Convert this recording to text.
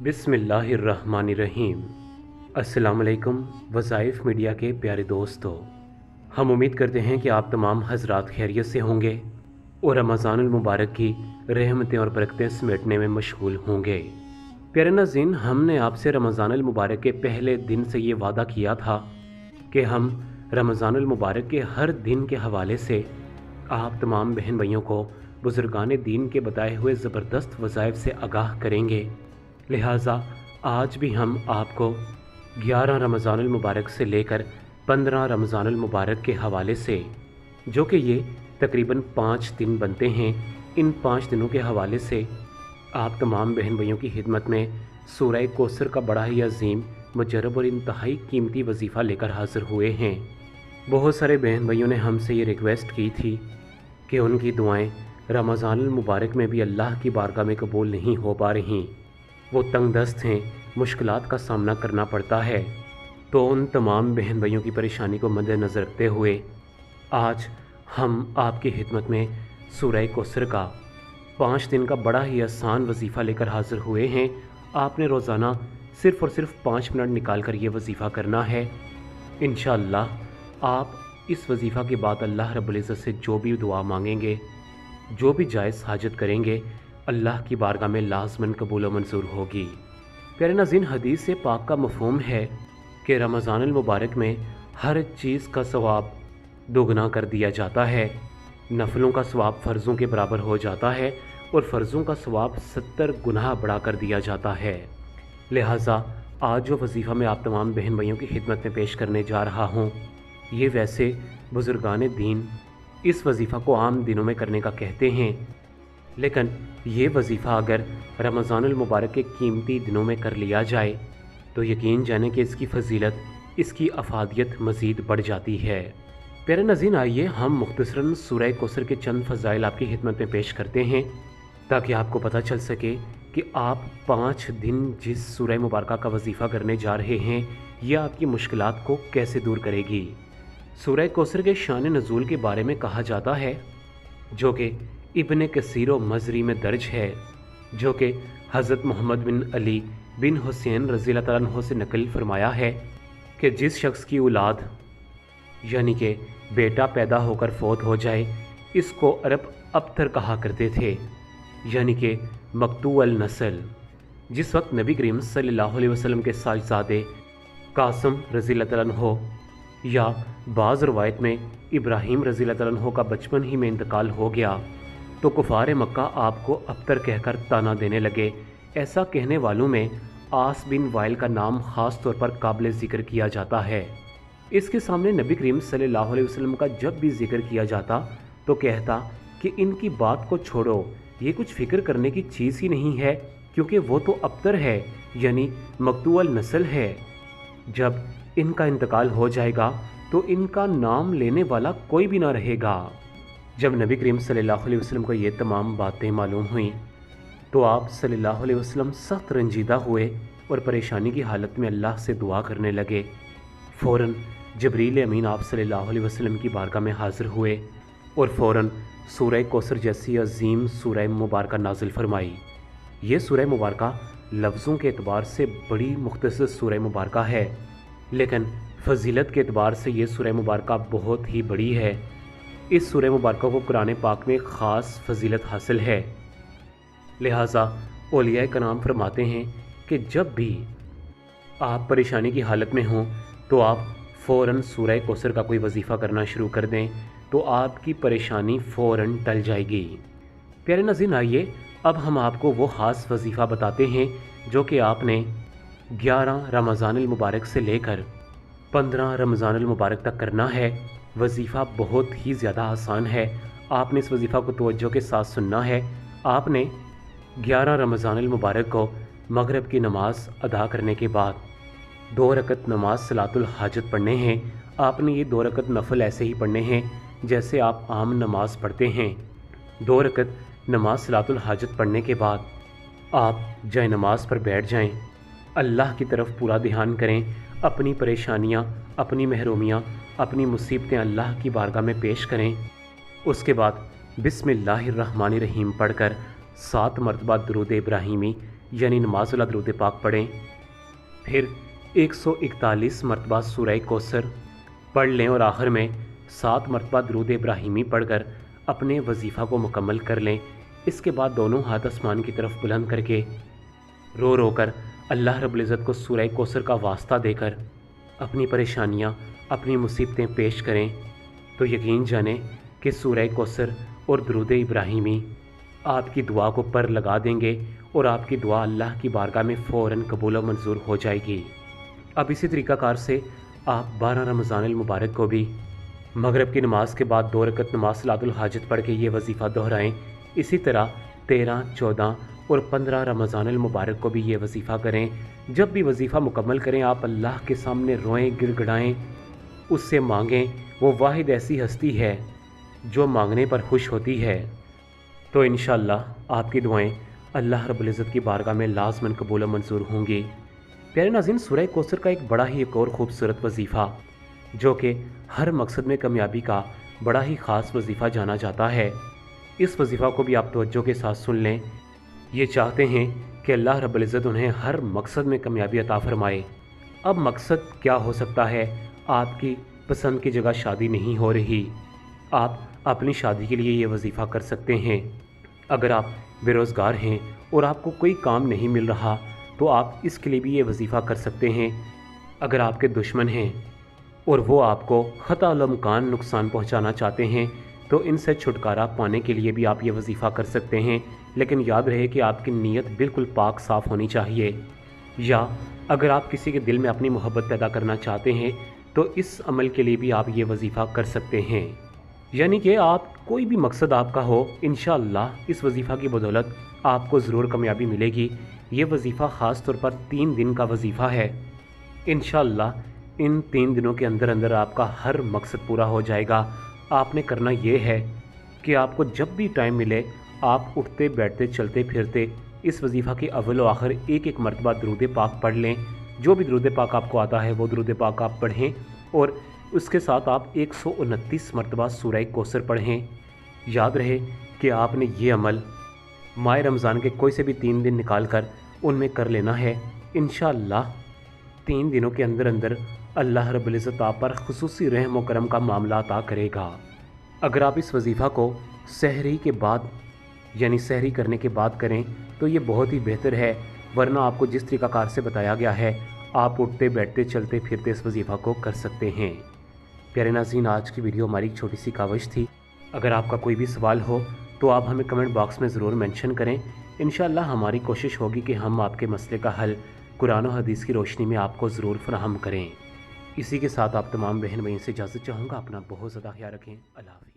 बिस्मिल्लाहिर्रहमानिर्रहीम। अस्सलाम वालेकुम वज़ाइफ मीडिया के प्यारे दोस्तों, हम उम्मीद करते हैं कि आप तमाम हजरात खैरियत से होंगे और रमज़ानुल मुबारक की रहमतें और बरकतें समेटने में मशगूल होंगे। प्यारे नाज़रीन, हमने आपसे रमज़ानुल मुबारक के पहले दिन से ये वादा किया था कि हम रमज़ानुल मुबारक के हर दिन के हवाले से आप तमाम बहन भाइयों को बुज़ुर्गान दीन के बताए हुए ज़बरदस्त वज़ाइफ से आगाह करेंगे। लिहाजा आज भी हम आपको 11 रमज़ानुल मुबारक से लेकर 15 रमज़ानुल मुबारक के हवाले से, जो कि ये तकरीबन 5 दिन बनते हैं, इन 5 दिनों के हवाले से आप तमाम बहन भाइयों की खिदमत में सूरह कौसर का बड़ा ही अजीम, मुजर्रब और इंतहाई कीमती वजीफ़ा लेकर हाज़िर हुए हैं। बहुत सारे बहन भाइयों ने हमसे ये रिक्वेस्ट की थी कि उनकी दुआएं रमज़ानुल मुबारक में भी अल्लाह की बारगाह में कबूल नहीं हो पा रहीं, वो तंग दस्त हैं, मुश्किलात का सामना करना पड़ता है। तो उन तमाम बहन भाइयों की परेशानी को मद्देनज़र रखते हुए आज हम आपकी खिदमत में सूरह कौसर का 5 दिन का बड़ा ही आसान वजीफ़ा लेकर हाज़िर हुए हैं। आपने रोज़ाना सिर्फ़ और सिर्फ 5 मिनट निकाल कर ये वजीफ़ा करना है। इंशाअल्लाह आप इस वजीफ़ा के बाद अल्लाह रब्बुल इज़्ज़त से जो भी दुआ मांगेंगे, जो भी जायज़ हाजत करेंगे, अल्लाह की बारगाह में लाज़मन कबूल व मंजूर होगी। प्यारे नाज़रीन, हदीस से पाक का मफ़हूम है कि रमज़ानुल मुबारक में हर चीज़ का सवाब दोगुना कर दिया जाता है। नफलों का सवाब फ़र्ज़ों के बराबर हो जाता है और फ़र्ज़ों का सवाब 70 गुना बढ़ा कर दिया जाता है। लिहाजा आज जो वजीफ़ा मैं आप तमाम बहन भाइयों की खिदमत में पेश करने जा रहा हूँ, ये वैसे बुज़ुर्गान दीन इस वजीफ़ा को आम दिनों में करने का कहते हैं, लेकिन ये वजीफ़ा अगर रमज़ानुल मुबारक के कीमती दिनों में कर लिया जाए तो यकीन जाने कि इसकी फ़जीलत, इसकी अफादियत मज़ीद बढ़ जाती है। प्यारे नाज़रीन, आइए हम मुख्तसरन सूरह कौसर के चंद फ़ज़ाइल आपकी खिदमत में पेश करते हैं ताकि आपको पता चल सके कि आप 5 दिन जिस सूरह मुबारक का वजीफ़ा करने जा रहे हैं, यह आपकी मुश्किलात को कैसे दूर करेगी। सूरह कौसर के शान नज़ूल के बारे में कहा जाता है, जो कि इब्न कसीर व मज़री में दर्ज है, जो कि हज़रत मोहम्मद बिन अली बिन हुसैन रज़ियल्लाहु तआला अन्हु से नकल फरमाया है कि जिस शख्स की औलाद यानी कि बेटा पैदा होकर फौत हो जाए, इसको अरब अबतर कहा करते थे, यानी कि मकतूअल नस्ल। जिस वक्त नबी करीम सल्लल्लाहु अलैहि वसल्लम के साहिबजादे कासिम रज़ियल्लाहु तआला अन्हु या बाज़ रवायत में इब्राहीम रज़ियल्लाहु तआला अन्हु का बचपन ही में इंतकाल हो गया तो कुफ़ार मक्का आपको अबतर कहकर ताना देने लगे। ऐसा कहने वालों में आस बिन वाइल का नाम ख़ास तौर पर काबिल ज़िक्र किया जाता है। इसके सामने नबी करीम सल्लल्लाहु अलैहि वसल्लम का जब भी जिक्र किया जाता तो कहता कि इनकी बात को छोड़ो, ये कुछ फ़िक्र करने की चीज़ ही नहीं है, क्योंकि वो तो अबतर है, यानी मकतूअल नस्ल है। जब इनका इंतकाल हो जाएगा तो इनका नाम लेने वाला कोई भी ना रहेगा। जब नबी करीम सल्लल्लाहु अलैहि वसल्लम को ये तमाम बातें मालूम हुई तो आप सल्लल्लाहु अलैहि वसल्लम सख्त रंजीदा हुए और परेशानी की हालत में अल्लाह से दुआ करने लगे। फ़ौरन जबरील अमीन आप सल्लल्लाहु अलैहि वसल्लम की बारगाह में हाज़िर हुए और फ़ौरन सूरह कौसर जैसी अजीम सूरह मुबारक नाजिल फरमाई। ये सूरह मुबारक लफ्ज़ों के एतबार से बड़ी मुख्तसर सूरह मुबारक है, लेकिन फ़जीलत के एतबार से ये सूरह मुबारक बहुत ही बड़ी है। इस सूरह मुबारक को कुरान पाक में ख़ास फ़जीलत हासिल है। लिहाजा औलिया कराम फरमाते हैं कि जब भी आप परेशानी की हालत में हों तो आप फ़ौरन सूरह कौसर का कोई वजीफ़ा करना शुरू कर दें तो आपकी परेशानी फ़ौरन टल जाएगी। प्यारे नाज़रीन, आइए अब हम आपको वो ख़ास वजीफ़ा बताते हैं जो कि आपने 11 रमज़ानुल मुबारक से लेकर 15 रमज़ानुल मुबारक तक करना है। वजीफ़ा बहुत ही ज़्यादा आसान है। आपने इस वजीफ़ा को तवज्जो के साथ सुनना है। आपने 11 रमज़ानुल मुबारक को मगरिब की नमाज़ अदा करने के बाद 2 रकत नमाज सलातुल हाजत पढ़ने हैं। आपने ये 2 रकत नफल ऐसे ही पढ़ने हैं जैसे आप आम नमाज पढ़ते हैं। 2 रकत नमाज सलातुल हाजत पढ़ने के बाद आप जाए नमाज पर बैठ जाएं, अल्लाह की तरफ पूरा ध्यान करें, अपनी परेशानियाँ, अपनी महरूमियाँ, अपनी मुसीबतें अल्लाह की बारगाह में पेश करें। उसके बाद बिस्मिल्लाहिर्रहमानिर्रहीम पढ़कर 7 मरतबा दुरूद इब्राहीमी यानी नमाज वाला दरूद पाक पढ़ें। फिर 141 मरतबा सूरह कौसर पढ़ लें और आखिर में 7 मरतबा दरूद इब्राहिमी पढ़कर अपने वजीफ़ा को मुकम्मल कर लें। इसके बाद दोनों हाथ आसमान की तरफ बुलंद करके रो रो कर अल्लाह रब्बुल इज़्ज़त को सूरह कौसर का वास्ता देकर अपनी परेशानियाँ, अपनी मुसीबतें पेश करें। तो यकीन जानें कि सूरह कौसर और दरूद इब्राहिमी आपकी दुआ को पर लगा देंगे और आपकी दुआ अल्लाह की बारगाह में फ़ौरन कबूल व मंजूर हो जाएगी। अब इसी तरीक़ाकार से आप 12 रमज़ान मुबारक को भी मगरिब की नमाज के बाद 2 रकत नमाज सलातुल हाजत पढ़ के ये वजीफ़ा दोहराएँ। इसी तरह 13, 14 और 15 रमज़ान मुबारक को भी ये वजीफ़ा करें। जब भी वजीफ़ा मुकम्मल करें आप अल्लाह के सामने रोएं, गिड़गिड़ाएँ, उससे मांगें। वो वाहिद ऐसी हस्ती है जो मांगने पर खुश होती है। तो इंशाअल्लाह आपकी दुआएं अल्लाह रब्बुल इज़्ज़त की बारगाह में लाज़मन कबूल व मंजूर होंगी। प्यारे नाज़रीन, सूरह कौसर का एक बड़ा ही एक और ख़ूबसूरत वजीफ़ा जो कि हर मकसद में कामयाबी का बड़ा ही ख़ास वजीफ़ा जाना जाता है, इस वजीफ़ा को भी आप तवज्जो के साथ सुन लें। ये चाहते हैं कि अल्लाह रब्बुल इज़्ज़त उन्हें हर मकसद में कामयाबी अता फ़रमाए। अब मकसद क्या हो सकता है? आपकी पसंद की जगह शादी नहीं हो रही, आप अपनी शादी के लिए ये वजीफ़ा कर सकते हैं। अगर आप बेरोज़गार हैं और आपको कोई काम नहीं मिल रहा तो आप इसके लिए भी ये वजीफ़ा कर सकते हैं। अगर आपके दुश्मन हैं और वो आपको ख़ता-उल-इम्कान नुकसान पहुंचाना चाहते हैं तो इनसे छुटकारा पाने के लिए भी आप ये वजीफ़ा कर सकते हैं। लेकिन याद रहे कि आपकी नीयत बिल्कुल पाक साफ़ होनी चाहिए। या अगर आप किसी के दिल में अपनी मोहब्बत पैदा करना चाहते हैं तो इस अमल के लिए भी आप ये वजीफ़ा कर सकते हैं। यानी कि आप कोई भी मकसद आपका हो, इंशाअल्लाह इस वजीफ़ा की बदौलत आपको ज़रूर कामयाबी मिलेगी। ये वजीफ़ा ख़ास तौर पर 3 दिन का वजीफ़ा है। इंशाअल्लाह इन 3 दिनों के अंदर अंदर आपका हर मकसद पूरा हो जाएगा। आपने करना ये है कि आपको जब भी टाइम मिले आप उठते बैठते चलते फिरते इस वजीफ़ा के अव्वल व आखिर एक एक मरतबा दरूद पाक पढ़ लें। जो भी दरूद पाक आपको आता है वो दरूद पाक आप पढ़ें और उसके साथ आप 129 मरतबा सूरह कौसर पढ़ें। याद रहे कि आपने ये अमल माह रमज़ान के कोई से भी 3 दिन निकाल कर उनमें कर लेना है। इंशाअल्लाह 3 दिनों के अंदर अंदर अल्लाह रब्बुल इज़्ज़त आप पर खुसूसी रहम व करम का मामला अता करेगा। अगर आप इस वजीफ़ा को सहरी के बाद यानी सहरी करने के बाद करें तो ये बहुत ही बेहतर है, वरना आपको जिस तरीक़ाकार से बताया गया है आप उठते बैठते चलते फिरते इस वजीफ़ा को कर सकते हैं। प्यारे नाज़रीन, आज की वीडियो हमारी एक छोटी सी काविश थी। अगर आपका कोई भी सवाल हो तो आप हमें कमेंट बॉक्स में ज़रूर मेंशन करें। इंशाअल्लाह हमारी कोशिश होगी कि हम आपके मसले का हल कुरान और हदीस की रोशनी में आपको ज़रूर फराहम करें। इसी के साथ आप तमाम बहन भाइयों से इजाज़त चाहूँगा। अपना बहुत ज़्यादा ख्याल रखें। अल्लाह हाफ़िज़।